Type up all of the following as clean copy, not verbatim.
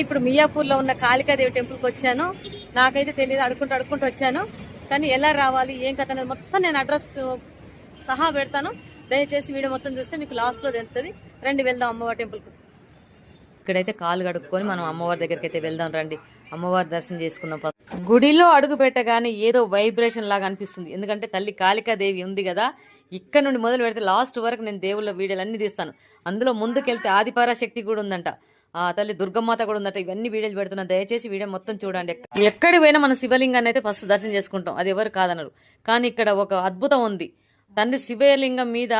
ఇప్పుడు మియాపూర్ లో ఉన్న కాళికాదేవి టెంపుల్ కి వచ్చాను. నాకైతే తెలియదు, అడుక్కుంటూ వచ్చాను. కానీ ఎలా రావాలి ఏం కథ అనేది మొత్తం నేను అడ్రస్ సహా పెడతాను. దయచేసి వీడియో మొత్తం చూస్తే మీకు లాస్ట్ లో తెలుస్తుంది. రండి వెళ్దాం అమ్మవారి టెంపుల్ కు. ఇక్కడైతే కాలు కడుక్కొని మనం అమ్మవారి దగ్గరికి అయితే వెళ్దాం రండి. అమ్మవారి దర్శనం చేసుకుందాం. గుడిలో అడుగు పెట్టగానే ఏదో వైబ్రేషన్ లాగా అనిపిస్తుంది. ఎందుకంటే తల్లి కాళికాదేవి ఉంది కదా, ఇక్కడ నుండి మొదలు పెడితే లాస్ట్ వరకు నేను దేవుళ్ళ వీడియోలు అన్ని తీస్తాను. అందులో ముందుకెళ్తే ఆదిపరాశక్తి కూడా ఉందంట, ఆ తల్లి దుర్గమాత కూడా ఉందట. ఇవన్నీ వీడియోలు పెడుతున్నాను, దయచేసి వీడియో మొత్తం చూడండి. ఎక్కడికి పోయినా మన శివలింగాన్ని అయితే ఫస్ట్ దర్శనం చేసుకుంటాం, అది ఎవరు కాదనరు. కానీ ఇక్కడ ఒక అద్భుతం ఉంది. తండ్రి శివలింగం మీద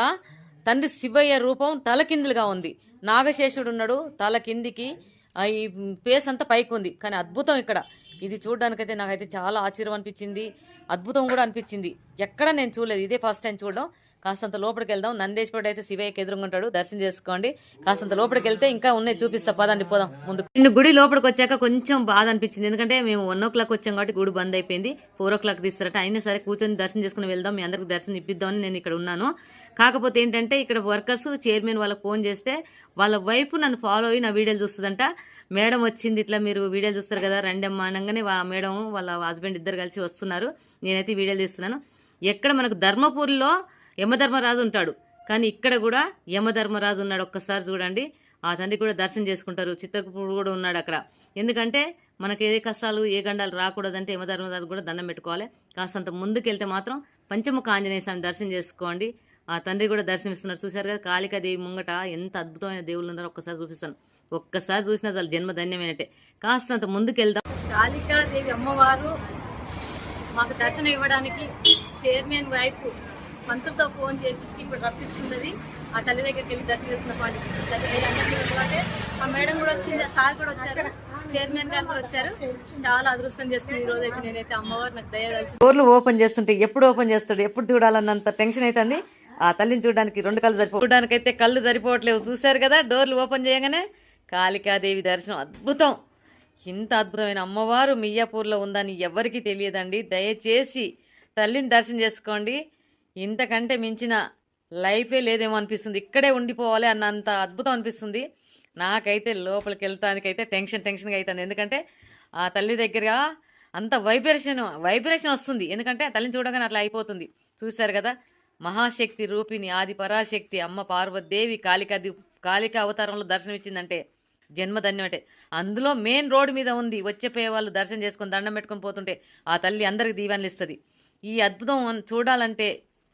తండ్రి శివయ్య రూపం తలకిందులుగా ఉంది. నాగశేషుడు ఉన్నాడు తల కిందికి, ఈ పేస్ అంతా పైకి ఉంది. కానీ అద్భుతం ఇక్కడ ఇది చూడడానికైతే నాకైతే చాలా ఆశ్చర్యం అనిపించింది, అద్భుతం కూడా అనిపించింది. ఎక్కడ నేను చూడలేదు, ఇదే ఫస్ట్ టైం చూడడం. కాస్తంత లోపలికి వెళ్దాం. నందేశ్వరుడు అయితే శివయ్యకి ఎదురుకుంటాడు, దర్శనం చేసుకోండి. కాస్తంత లోపలికి వెళ్తే ఇంకా ఉన్నాయి, చూపిస్తా పదండి పోదాం ముందు. నిన్ను గుడి లోపలికి వచ్చాక కొంచెం బాధ అనిపించింది. ఎందుకంటే మేము 1 o'clock వచ్చాం కాబట్టి గుడి బంద్ అయిపోయింది. 4 o'clock తీస్తారట. అయినా సరే కూర్చొని దర్శనం చేసుకుని వెళ్దాం, మీ అందరికి దర్శనం ఇప్పిద్దామని నేను ఇక్కడ ఉన్నాను. కాకపోతే ఏంటంటే ఇక్కడ వర్కర్స్ చైర్మన్ వాళ్ళకి ఫోన్ చేస్తే వాళ్ళ వైపు నన్ను ఫాలో అయ్యి నా వీడియోలు చూస్తుందంట. మేడం వచ్చింది, ఇట్లా మీరు వీడియోలు చూస్తారు కదా రండి అమ్మా అనగానే మేడం వాళ్ళ హస్బెండ్ ఇద్దరు కలిసి వస్తున్నారు. నేనైతే వీడియోలు తీస్తున్నాను. ఎక్కడ మనకు ధర్మపూర్లో యమధర్మరాజు ఉంటాడు, కానీ ఇక్కడ కూడా యమధర్మరాజు ఉన్నాడు. ఒక్కసారి చూడండి, ఆ తండ్రి కూడా దర్శనం చేసుకుంటారు. చిత్తకుడు కూడా ఉన్నాడు అక్కడ. ఎందుకంటే మనకి ఏ కష్టాలు ఏ గండాలు రాకూడదంటే యమధర్మరాజు కూడా దండం పెట్టుకోవాలి. కాస్తంత ముందుకెళ్తే మాత్రం పంచముఖ ఆంజనేయ స్వామి దర్శనం చేసుకోండి. ఆ తండ్రి కూడా దర్శనమిస్తున్నారు. చూశారు కదా కాళికాదేవి ముంగట ఎంత అద్భుతమైన దేవుళ్ళు ఉన్నారో ఒక్కసారి చూపిస్తాను. ఒక్కసారి చూసినా చాలు జన్మ ధన్యమైనట్టే. కాస్తంత ముందుకెళ్దాం. కాళికాదేవి అమ్మవారు మాకు దర్శనం ఇవ్వడానికి చైర్మన్ వైపు మంత్రులతో ఫోన్ చేసి ఇప్పుడు రప్పిస్తున్నది. ఆ తల్లి దగ్గరికి వెళ్ళి దర్శనం చేస్తున్న పాటి ఆ మేడం కూడా వచ్చింది, సార్ కూడా వచ్చారు, చైర్మన్ గారు కూడా వచ్చారు. చాలా అదృష్టం చేసుకుని ఈ రోజు అయితే నేనైతే అమ్మవారు నాకు దయదలిసి డోర్లు ఓపెన్ చేస్తుంటే ఎప్పుడు ఓపెన్ చేస్తాడు, ఎప్పుడు చూడాలన్నంత టెన్షన్ అవుతుంది. ఆ తల్లిని చూడడానికి 2 కళ్ళు చూడడానికి అయితే కళ్ళు సరిపోవట్లేవు. చూశారు కదా డోర్లు ఓపెన్ చేయగానే కాళికాదేవి దర్శనం అద్భుతం. ఇంత అద్భుతమైన అమ్మవారు మియాపూర్లో ఉందని ఎవరికీ తెలియదండి. దయచేసి తల్లిని దర్శనం చేసుకోండి. ఇంతకంటే మించిన లైఫే లేదేమో అనిపిస్తుంది. ఇక్కడే ఉండిపోవాలి అన్నంత అద్భుతం అనిపిస్తుంది. నాకైతే లోపలికి వెళ్తానికైతే టెన్షన్గా అవుతుంది. ఎందుకంటే ఆ తల్లి దగ్గర అంత వైబ్రేషన్ వస్తుంది. ఎందుకంటే ఆ తల్లిని చూడగానే అట్లా అయిపోతుంది. చూశారు కదా మహాశక్తి రూపిణి ఆది పరాశక్తి అమ్మ పార్వతీదేవి కాళికా అవతారంలో దర్శనం ఇచ్చిందంటే జన్మధన్యం. అంటే అందులో మెయిన్ రోడ్డు మీద ఉంది. వచ్చేపోయే వాళ్ళు దర్శనం చేసుకొని దండం పెట్టుకొని పోతుంటే ఆ తల్లి అందరికి దీవెనలు ఇస్తుంది. ఈ అద్భుతం చూడాలంటే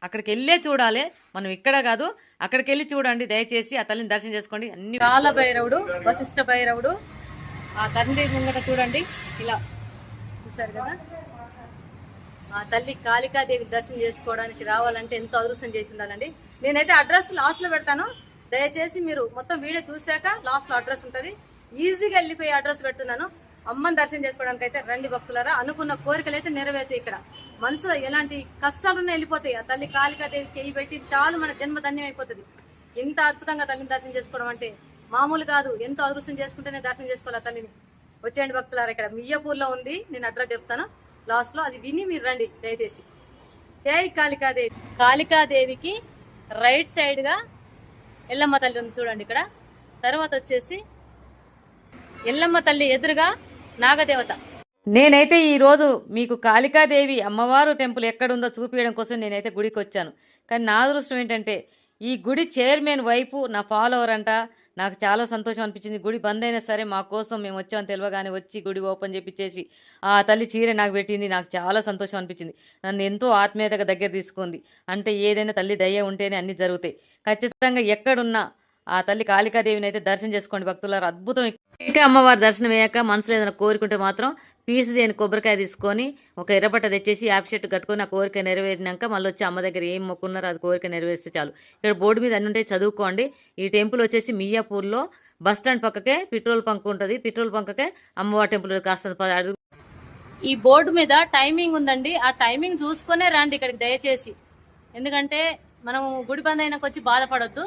అక్కడికి వెళ్ళే చూడాలి, మనం ఇక్కడ కాదు అక్కడికి వెళ్ళి చూడండి. దయచేసి ఆ తల్లిని దర్శనం చేసుకోండి. అన్ని కాల భైరవుడు వశిష్ఠ భైరవుడు ఆ తండ్రి ముంగట చూడండి ఇలా. చూసారు కదా ఆ తల్లి కాళికాదేవి దర్శనం చేసుకోవడానికి రావాలంటే ఎంతో అదృష్టం చేసి ఉండాలండి. నేనైతే అడ్రస్ లాస్ట్ లో పెడతాను, దయచేసి మీరు మొత్తం వీడియో చూశాక లాస్ట్ లో అడ్రస్ ఉంటుంది. ఈజీగా వెళ్ళిపోయి అడ్రస్ పెడుతున్నాను. అమ్మని దర్శనం చేసుకోవడానికి అయితే రండి భక్తులారా. అనుకున్న కోరికలు అయితే నెరవేరుతాయి. ఇక్కడ మనసులో ఎలాంటి కష్టాలున్నా వెళ్ళిపోతాయి. ఆ తల్లి కాళికాదేవి చేయి పెట్టి చాలు మన జన్మ ధన్యం అయిపోతుంది. ఇంత అద్భుతంగా తల్లిని దర్శనం చేసుకోవడం అంటే మామూలు కాదు. ఎంతో అదృష్టం చేసుకుంటేనే దర్శనం చేసుకోవాలి ఆ తల్లిని. వచ్చేయండి భక్తులారా, ఇక్కడ మియాపూర్లో ఉంది. నేను అడ్రస్ చెప్తాను లాస్ట్ లో, అది విని మీరు రండి దయచేసి. జై కాళికాదేవి. కాళికాదేవికి రైట్ సైడ్ గా ఎల్లమ్మ తల్లి ఉంది చూడండి ఇక్కడ. తర్వాత వచ్చేసి ఎల్లమ్మ తల్లి ఎదురుగా నాగదేవత. నేనైతే ఈరోజు మీకు కాళికాదేవి అమ్మవారు టెంపుల్ ఎక్కడుందో చూపించడం కోసం నేనైతే గుడికి వచ్చాను. కానీ నా అదృష్టం ఏంటంటే ఈ గుడి చైర్మన్ వైపు నా ఫాలోవర్ అంట. నాకు చాలా సంతోషం అనిపించింది. గుడి బంద్ అయినా సరే మా కోసం మేము వచ్చామని తెలియగానే వచ్చి గుడి ఓపెన్ చేపించేసి ఆ తల్లి చీర నాకు పెట్టింది. నాకు చాలా సంతోషం అనిపించింది. నన్ను ఎంతో ఆత్మీయతగా దగ్గర తీసుకుంది. అంటే ఏదైనా తల్లి దయ ఉంటేనే అన్ని జరుగుతాయి. ఖచ్చితంగా ఎక్కడున్నా ఆ తల్లి కాళికాదేవిని అయితే దర్శనం చేసుకోండి భక్తులారు. అద్భుతం. ఇంకా అమ్మవారి దర్శనం అయ్యాక మనసులో ఏదైనా కోరుకుంటే మాత్రం పీసు దేని కొబ్బరికాయ తీసుకొని ఒక ఎర్రబట్ట తెచ్చేసి యాప్ షర్ట్ కట్టుకొని ఆ కోరిక నెరవేరినాక మళ్ళీ వచ్చి అమ్మ దగ్గర ఏం మొక్కున్నారో అది కోరిక నెరవేరిస్తే చాలు. ఇక్కడ బోర్డు మీద అన్ని ఉంటాయి, చదువుకోండి. ఈ టెంపుల్ వచ్చేసి మియాపూర్లో బస్ స్టాండ్ పక్కకే పెట్రోల్ బంక్ ఉంటుంది. పెట్రోల్ బంక్కే అమ్మవారి టెంపుల్ కాస్త. ఈ బోర్డు మీద టైమింగ్ ఉందండి, ఆ టైమింగ్ చూసుకునే రండి ఇక్కడికి దయచేసి. ఎందుకంటే మనం గుడి బంద్ అయినాక వచ్చి బాధపడొద్దు.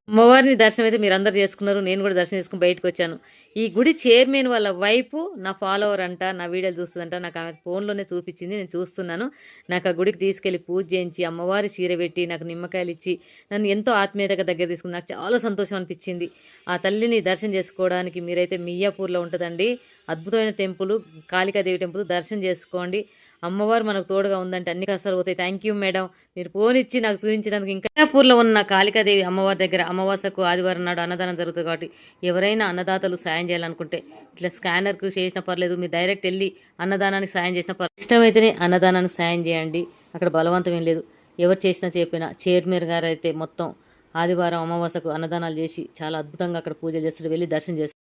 అమ్మవారిని దర్శనం అయితే మీరు అందరు చేసుకున్నారు. నేను కూడా దర్శనం చేసుకుని బయటకు వచ్చాను. ఈ గుడి చైర్మన్ వాళ్ళ వైఫ్ నా ఫాలోవర్ అంట, నా వీడియోలు చూస్తుందంట. నాకు ఆమె ఫోన్లోనే చూపించింది, నేను చూస్తున్నాను. నాకు ఆ గుడికి తీసుకెళ్లి పూజ చేయించి అమ్మవారి చీర పెట్టి నాకు నిమ్మకాయలు ఇచ్చి నన్ను ఎంతో ఆత్మీయతగా దగ్గర తీసుకుంది. నాకు చాలా సంతోషం అనిపించింది. ఆ తల్లిని దర్శనం చేసుకోవడానికి మీరైతే మియాపూర్లో ఉంటుందండి, అద్భుతమైన టెంపుల్, కాళికాదేవి టెంపుల్. దర్శనం చేసుకోండి. అమ్మవారు మనకు తోడుగా ఉందంటే అన్ని కష్టాలు పోతాయి. థ్యాంక్ యూ మేడం, మీరు ఫోన్ ఇచ్చి నాకు చూపించడానికి. ఇంకా మియాపూర్లో ఉన్న కాళికాదేవి అమ్మవారి దగ్గర అమావాస్యకు ఆదివారం నాడు అన్నదానం జరుగుతుంది కాబట్టి ఎవరైనా అన్నదాతలు సాయం చేయాలనుకుంటే ఇట్లా స్కానర్కు చేసినా పర్లేదు, మీరు డైరెక్ట్ వెళ్ళి అన్నదానానికి సాయం చేసినా పర్లేదు. ఇష్టమైతేనే అన్నదానానికి సాయం చేయండి, అక్కడ బలవంతం ఏం లేదు. ఎవరు చేసినా చెప్పినా చైర్మన్ గారు అయితే మొత్తం ఆదివారం అమావాస్యకు అన్నదానాలు చేసి చాలా అద్భుతంగా అక్కడ పూజలు చేస్తారు. వెళ్ళి దర్శనం చేస్తారు.